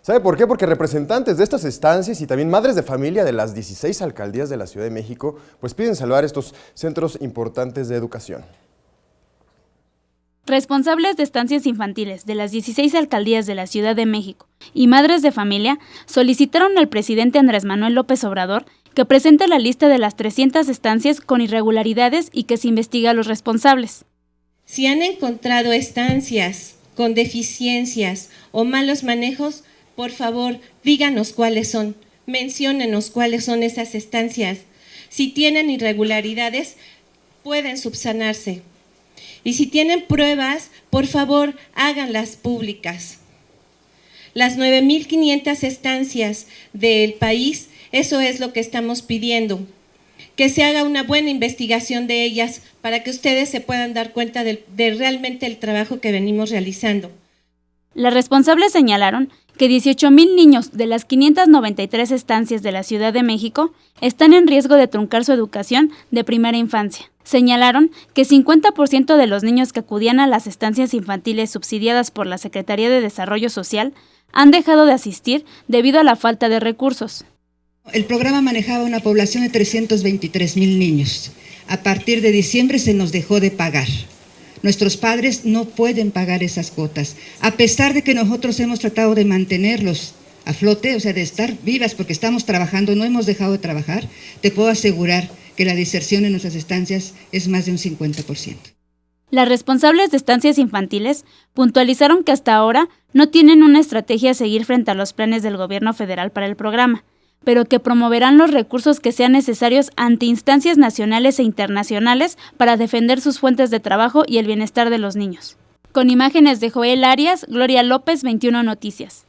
¿Sabe por qué? Porque representantes de estas estancias y también madres de familia de las 16 alcaldías de la Ciudad de México pues piden salvar estos centros importantes de educación. Responsables de estancias infantiles de las 16 alcaldías de la Ciudad de México y madres de familia solicitaron al presidente Andrés Manuel López Obrador que presente la lista de las 300 estancias con irregularidades y que se investigue a los responsables. Si han encontrado estancias con deficiencias o malos manejos, por favor, díganos cuáles son, menciónenos cuáles son esas estancias. Si tienen irregularidades, pueden subsanarse. Y si tienen pruebas, por favor, háganlas públicas. Las 9,500 estancias del país, eso es lo que estamos pidiendo. Que se haga una buena investigación de ellas para que ustedes se puedan dar cuenta de realmente el trabajo que venimos realizando. Las responsables señalaron que 18,000 niños de las 593 estancias de la Ciudad de México están en riesgo de truncar su educación de primera infancia. Señalaron que 50% de los niños que acudían a las estancias infantiles subsidiadas por la Secretaría de Desarrollo Social han dejado de asistir debido a la falta de recursos. El programa manejaba una población de 323,000 niños. A partir de diciembre se nos dejó de pagar. Nuestros padres no pueden pagar esas cuotas, a pesar de que nosotros hemos tratado de mantenerlos a flote, o sea, de estar vivas porque estamos trabajando, no hemos dejado de trabajar. Te puedo asegurar que la deserción en nuestras estancias es más de un 50%. Las responsables de estancias infantiles puntualizaron que hasta ahora no tienen una estrategia a seguir frente a los planes del gobierno federal para el programa, pero que promoverán los recursos que sean necesarios ante instancias nacionales e internacionales para defender sus fuentes de trabajo y el bienestar de los niños. Con imágenes de Joel Arias, Gloria López, 21 Noticias.